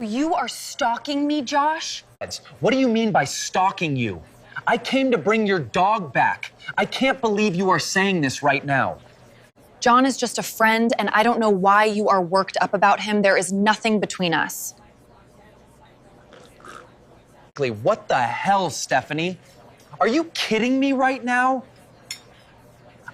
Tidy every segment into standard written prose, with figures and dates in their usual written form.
You are stalking me, Josh? What do you mean by stalking you? I came to bring your dog back. I can't believe you are saying this right now. John is just a friend, and I don't know why you are worked up about him. There is nothing between us. What the hell, Stephanie? Are you kidding me right now?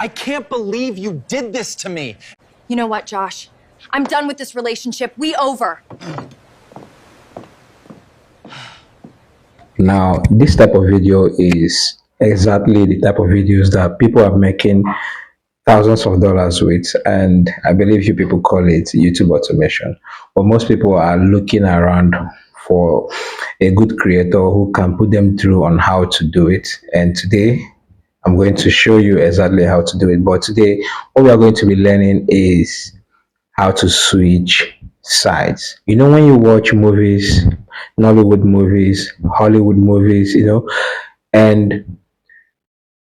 I can't believe you did this to me. You know what, Josh? I'm done with this relationship. We over. Now, this type of video is exactly the type of videos that people are making thousands of dollars with, and I believe you people call it YouTube automation. But most people are looking around for a good creator who can put them through on how to do it. And today, I'm going to show you exactly how to do it. But today, what we are going to be learning is how to switch sides. You know, when you watch movies, Nollywood movies, Hollywood movies, and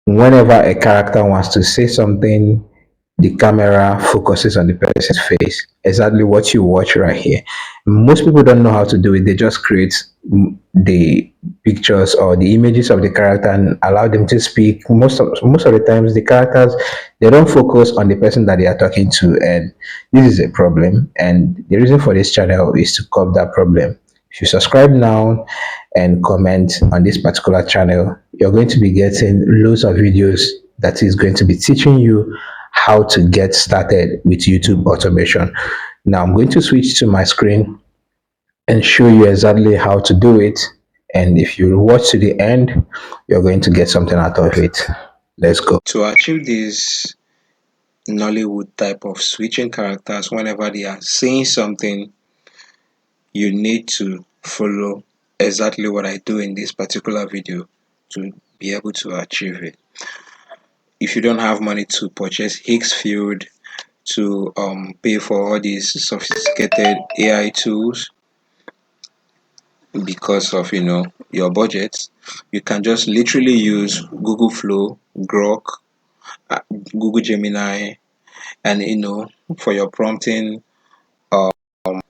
whenever a character wants to say something, the camera focuses on the person's face. Exactly what you watch right here. Most people don't know how to do it. They just create the pictures or the images of the character and allow them to speak. Most of the times, the characters, they don't focus on the person that they are talking to, and this is a problem. And the reason for this channel is to curb that problem. If you subscribe now and comment on this particular channel, you're going to be getting loads of videos that is going to be teaching you how to get started with YouTube automation. Now I'm going to switch to my screen and show you exactly how to do it. And if you watch to the end, you're going to get something out of it. Let's go. To achieve this Nollywood type of switching characters whenever they are saying something, you need to follow exactly what I do in this particular video to be able to achieve it. If you don't have money to purchase Higgsfield, to pay for all these sophisticated AI tools because of your budget, you can just literally use Google Flow, Grok, Google Gemini, and for your prompting, um, for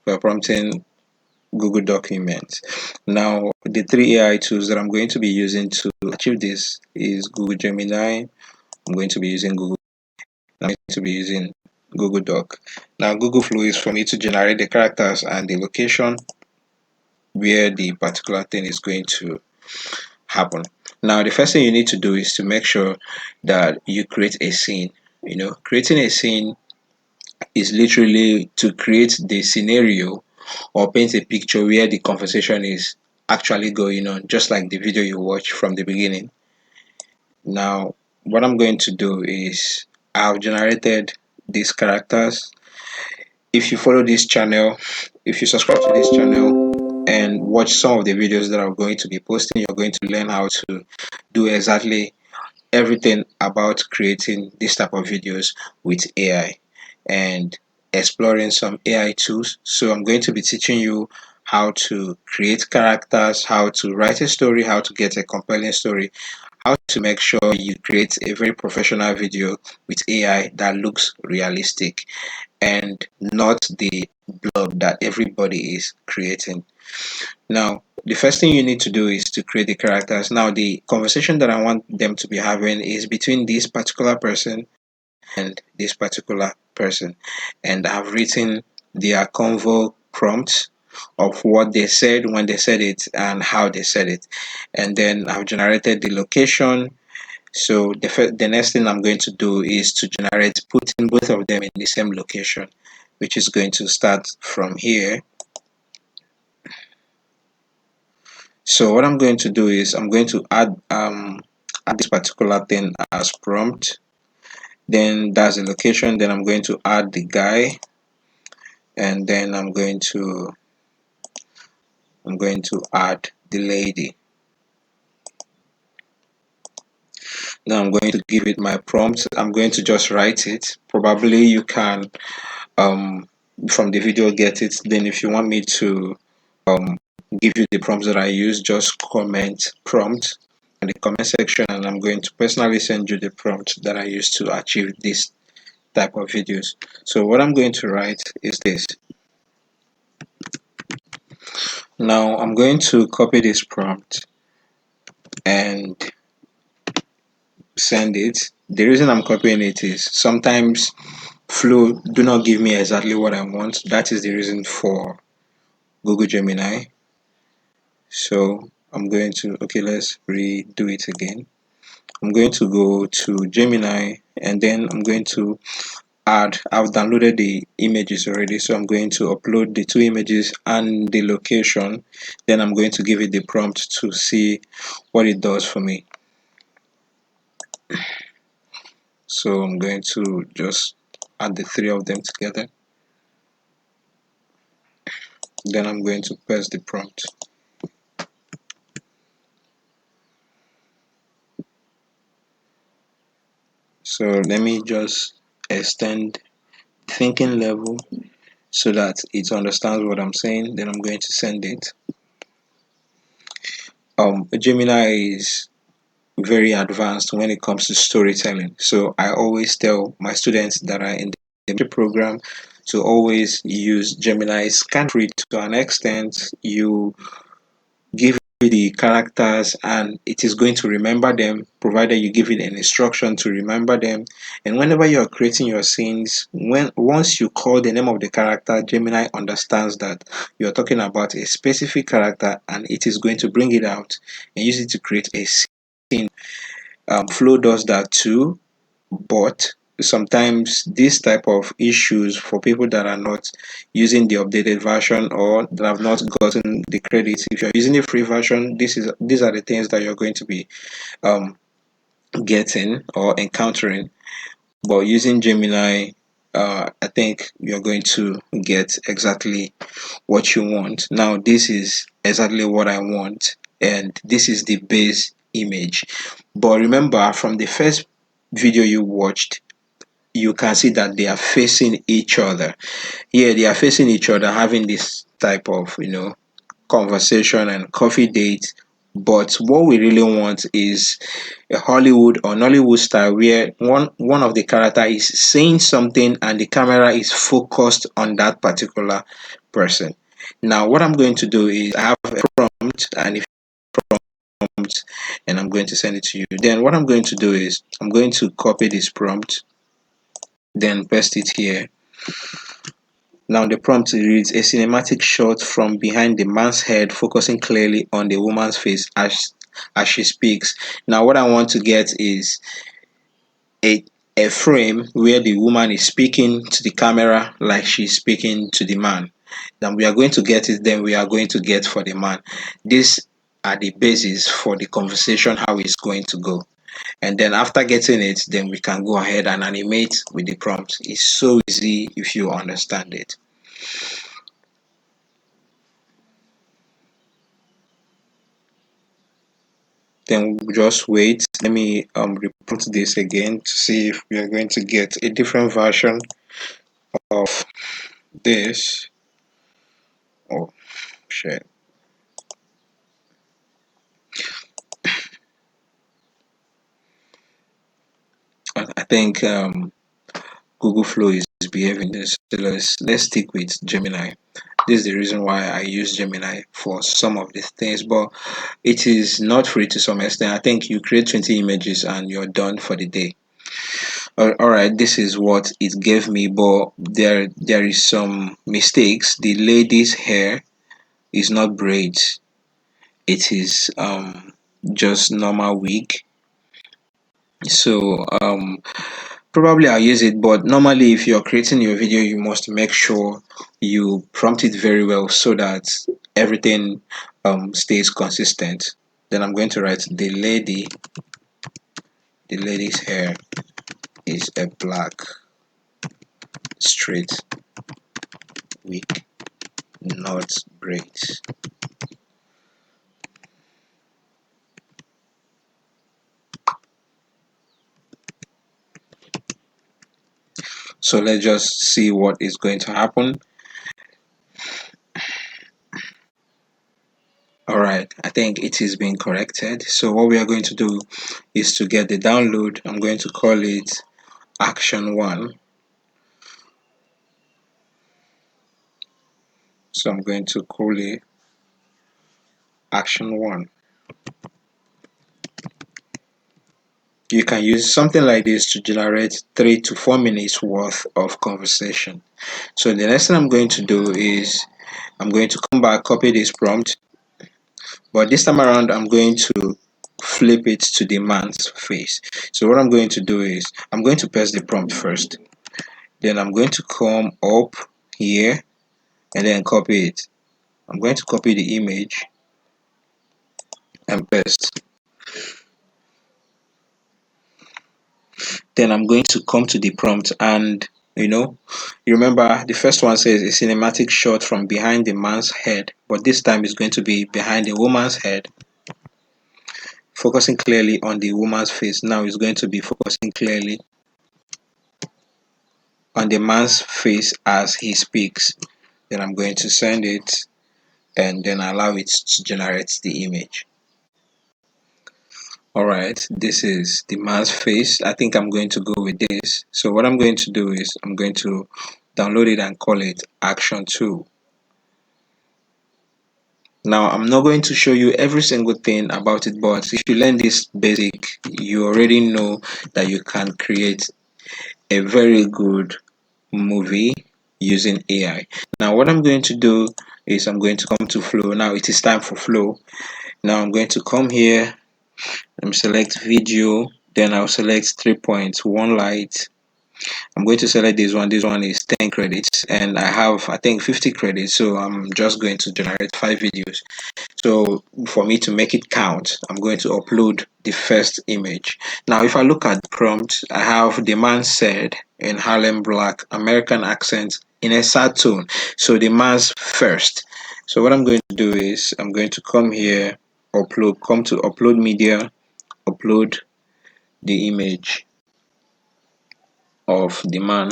your prompting Google Documents. Now, the three AI tools that I'm going to be using to achieve this is Google Gemini. I'm going to be using Google. I'm going to be using Google Doc. Now, Google Flow is for me to generate the characters and the location where the particular thing is going to happen. Now, the first thing you need to do is to make sure that you create a scene. Creating a scene is literally to create the scenario or paint a picture where the conversation is actually going on, just like the video you watch from the beginning. Now, what I'm going to do is I've generated these characters. If you follow this channel, if you subscribe to this channel and watch some of the videos that I'm going to be posting, you're going to learn how to do exactly everything about creating this type of videos with AI and exploring some AI tools. So I'm going to be teaching you how to create characters, how to write a story, how to get a compelling story, how to make sure you create a very professional video with AI that looks realistic and not the blob that everybody is creating. Now, the first thing you need to do is to create the characters. Now, the conversation that I want them to be having is between this particular person and this particular person. And I've written their convo prompts of what they said, when they said it, and how they said it. And then I've generated the location. So the next thing I'm going to do is to putting both of them in the same location, which is going to start from here. So what I'm going to do is I'm going to add this particular thing as prompt. Then that's the location. Then I'm going to add the guy, and then I'm going to add the lady. Now I'm going to give it my prompt. I'm going to just write it. Probably you can from the video get it. Then if you want me to give you the prompts that I use, just comment prompt in the comment section, and I'm going to personally send you the prompt that I use to achieve this type of videos. So what I'm going to write is this: Now I'm going to copy this prompt and send it. The reason I'm copying it is sometimes Flow do not give me exactly what I want. That is the reason for Google Gemini. So I'm going to, okay, let's redo it again. I'm going to go to Gemini and then I'm going to add, I've downloaded the images already, so I'm going to upload the two images and the location. Then I'm going to give it the prompt to see what it does for me. So I'm going to just add the three of them together. Then I'm going to paste the prompt. So let me just extend thinking level so that it understands what I'm saying. Then I'm going to send it. Gemini is very advanced when it comes to storytelling. So I always tell my students that are in the program to always use Gemini. Scan free to an extent. You give it the characters and it is going to remember them, provided you give it an instruction to remember them. And whenever you are creating your scenes, once you call the name of the character, Gemini understands that you're talking about a specific character and it is going to bring it out and use it to create a scene. Flow does that too, but sometimes this type of issues for people that are not using the updated version or that have not gotten the credits, if you're using the free version, these are the things that you're going to be um, getting or encountering. But using Gemini, I think you're going to get exactly what you want. Now this is exactly what I want and this is the base image. But remember, from the first video you watched, you can see that they are facing each other. Yeah, they are facing each other, having this type of, conversation and coffee date. But what we really want is a Hollywood or Nollywood style where one of the character is saying something and the camera is focused on that particular person. Now, what I'm going to do is I have a prompt, and if prompt, and I'm going to send it to you. Then what I'm going to do is I'm going to copy this prompt, then paste it here. Now the prompt reads a cinematic shot from behind the man's head focusing clearly on the woman's face as she speaks. Now what I want to get is a a frame where the woman is speaking to the camera like she's speaking to the man. Then we are going to get it, then we are going to get for the man. These are the basis for the conversation, how it's going to go. And then after getting it, then we can go ahead and animate with the prompt. It's so easy if you understand it. Then just wait. Let me repeat this again to see if we are going to get a different version of this. Oh shit. I think Google Flow is behaving this. So let's stick with Gemini. This is the reason why I use Gemini for some of the things, but it is not free to some extent. I think you create 20 images and you're done for the day. All right, this is what it gave me, but there is some mistakes. The lady's hair is not braids. It is just normal wig. So probably I'll use it, but normally if you're creating your video, you must make sure you prompt it very well so that everything stays consistent. Then I'm going to write the lady's hair is a black straight wig, not braids. So let's just see what is going to happen. All right, I think it is being corrected. So what we are going to do is to get the download. I'm going to call it Action 1. So I'm going to call it Action 1. You can use something like this to generate 3 to 4 minutes worth of conversation. So the next thing I'm going to do is I'm going to come back, copy this prompt, but this time around I'm going to flip it to the man's face. So what I'm going to do is I'm going to paste the prompt first, then I'm going to come up here and then copy it. I'm going to copy the image and paste. Then I'm going to come to the prompt and you remember the first one says a cinematic shot from behind the man's head, but this time it's going to be behind the woman's head, focusing clearly on the woman's face. Now it's going to be focusing clearly on the man's face as he speaks. Then I'm going to send it and then allow it to generate the image. Alright, this is the man's face. I think I'm going to go with this. So what I'm going to do is I'm going to download it and call it Action 2. Now I'm not going to show you every single thing about it, but if you learn this basic, you already know that you can create a very good movie using AI. Now what I'm going to do is I'm going to come to flow. Now it is time for flow. Now I'm going to come here and select video, then I'll select 3.1 light. I'm going to select this one. This one is 10 credits and I have, I think, 50 credits, so I'm just going to generate 5 videos. So for me to make it count, I'm going to upload the first image. Now if I look at the prompt, I have the man said in Harlem Black, American accent in a sad tone. So the man's first. So what I'm going to do is I'm going to come here, come to upload media, upload the image of the man,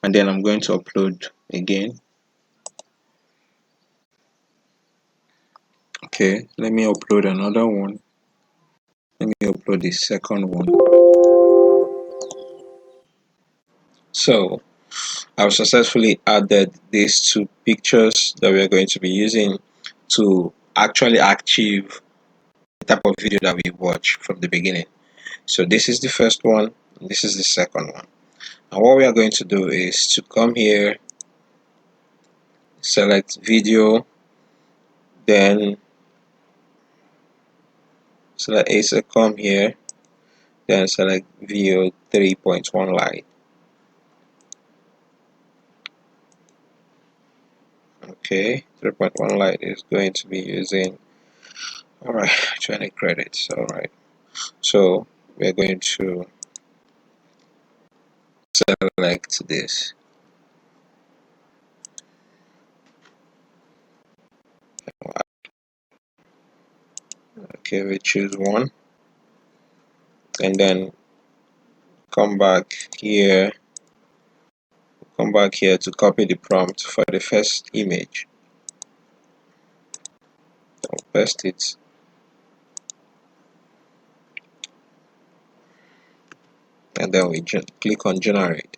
and then I'm going to upload again. Okay, let me upload another one. Let me upload the second one. So I've successfully added these 2 pictures that we are going to be using to actually achieve the type of video that we watch from the beginning. So this is the first one, this is the second one. And what we are going to do is to come here, select video, then select ASA, come here, then select VEO 3.1 light. Okay, 3.1 light is going to be using, alright, 20 credits. Alright, so we're going to select this. Okay, we choose one and then come back here to copy the prompt for the first image. I'll paste it and then we click on generate.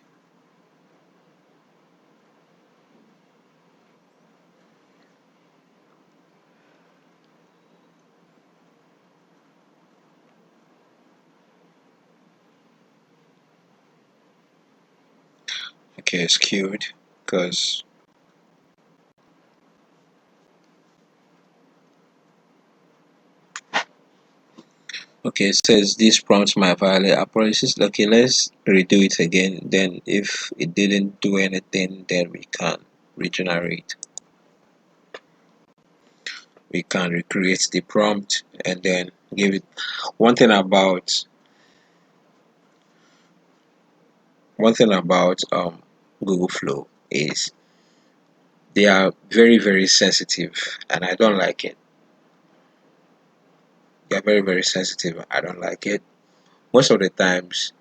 Okay, it's queued because okay, it says this prompt might violate our policies. Okay, let's redo it again. Then if it didn't do anything, then we can regenerate. We can recreate the prompt and then give it. One thing about Google Flow is they are very sensitive and I don't like it. They are very sensitive. I don't like it. Most of the times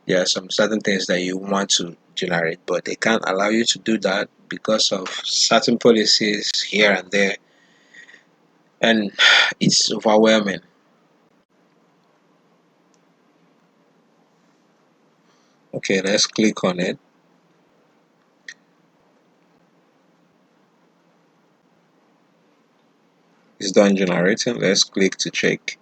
there are some certain things that you want to generate, but they can't allow you to do that because of certain policies here and there, and it's overwhelming. Okay, let's click on it. It's done generating. Let's click to check.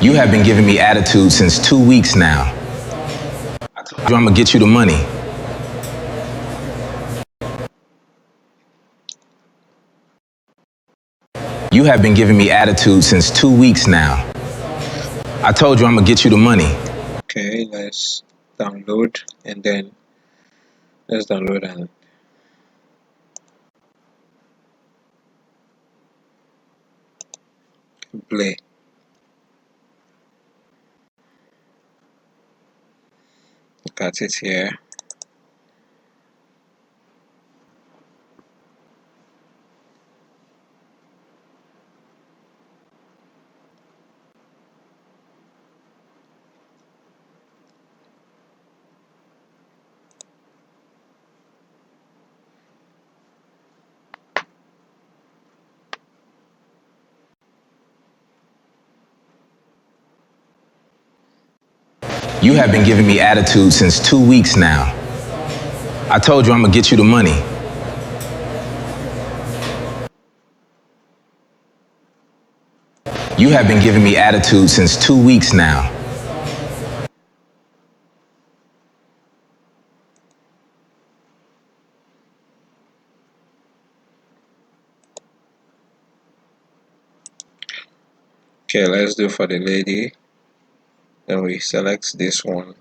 You have been giving me attitude since 2 weeks now. I'm gonna get you the money. You have been giving me attitude since 2 weeks now. I told you I'm gonna get you the money. Okay, let's download, and then let's download and play. Look at it here. You have been giving me attitude since 2 weeks now. I told you I'm gonna get you the money. You have been giving me attitude since 2 weeks now. Okay, let's do for the lady. Then we select this one.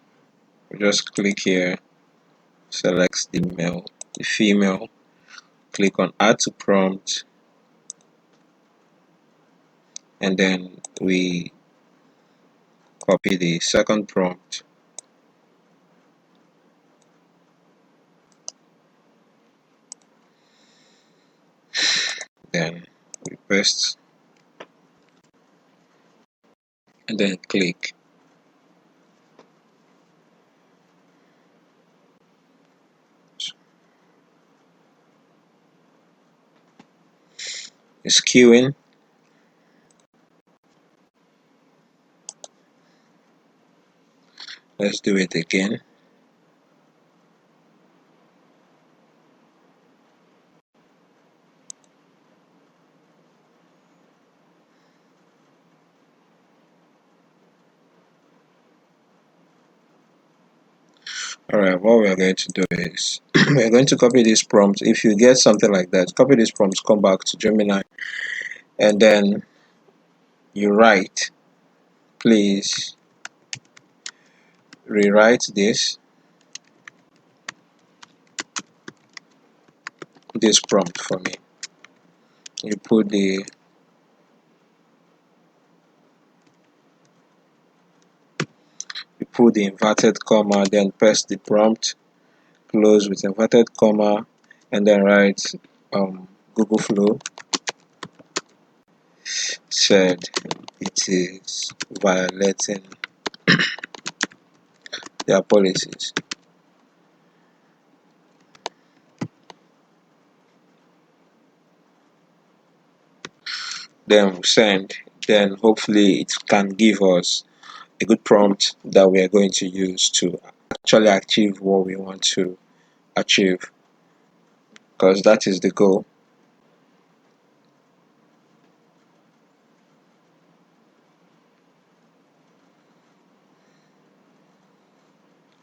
We just click here, select the male, the female, click on add to prompt, and then we copy the second prompt, then we paste, and then click. It's queuing. Let's do it again. Alright, what we're going to do is we're going to copy this prompt. If you get something like that, copy this prompt, come back to Gemini, and then you write, please rewrite this prompt for me. You put the inverted comma, then paste the prompt, close with inverted comma, and then write Google Flow said it is violating their policies. Then send. Then hopefully it can give us a good prompt that we are going to use to actually achieve what we want to achieve, because that is the goal.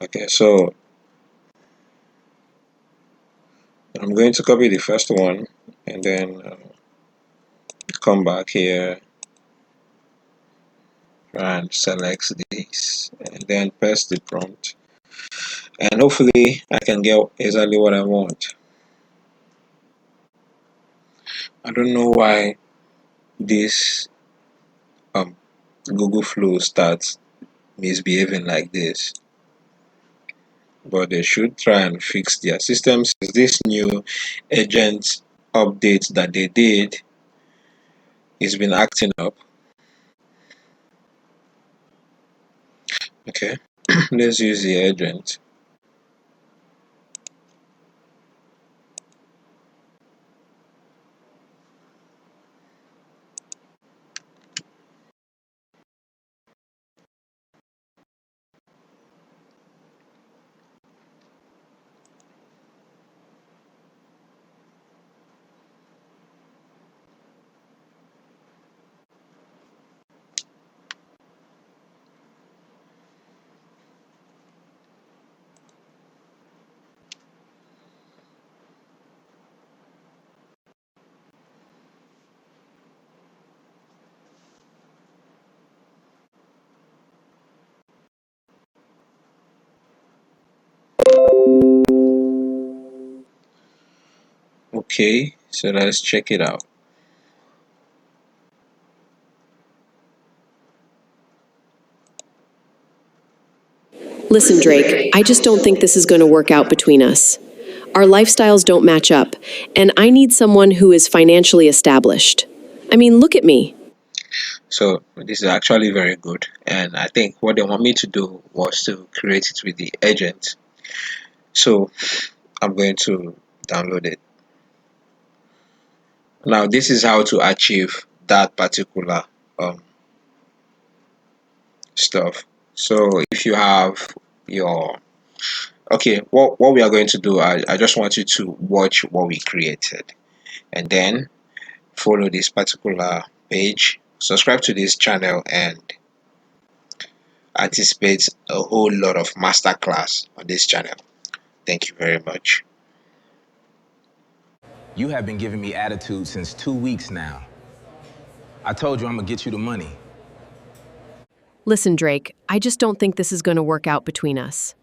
Okay, so I'm going to copy the first one, and then come back here and select this, and then paste the prompt, and hopefully I can get exactly what I want. I don't know why this Google Flow starts misbehaving like this, but they should try and fix their systems. This new agent update that they did has been acting up. Okay, let's use the agent. Okay, so let's check it out. Listen, Drake, I just don't think this is going to work out between us. Our lifestyles don't match up, and I need someone who is financially established. I mean, look at me. So this is actually very good, and I think what they want me to do was to create it with the agent. So I'm going to download it. Now this is how to achieve that particular stuff. So if you have your okay, what we are going to do, I just want you to watch what we created and then follow this particular page, subscribe to this channel, and anticipate a whole lot of masterclass on this channel. Thank you very much. You have been giving me attitude since 2 weeks now. I told you I'm gonna get you the money. Listen, Drake, I just don't think this is going to work out between us.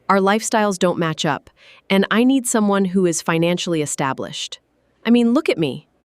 Our lifestyles don't match up, and I need someone who is financially established. I mean, look at me.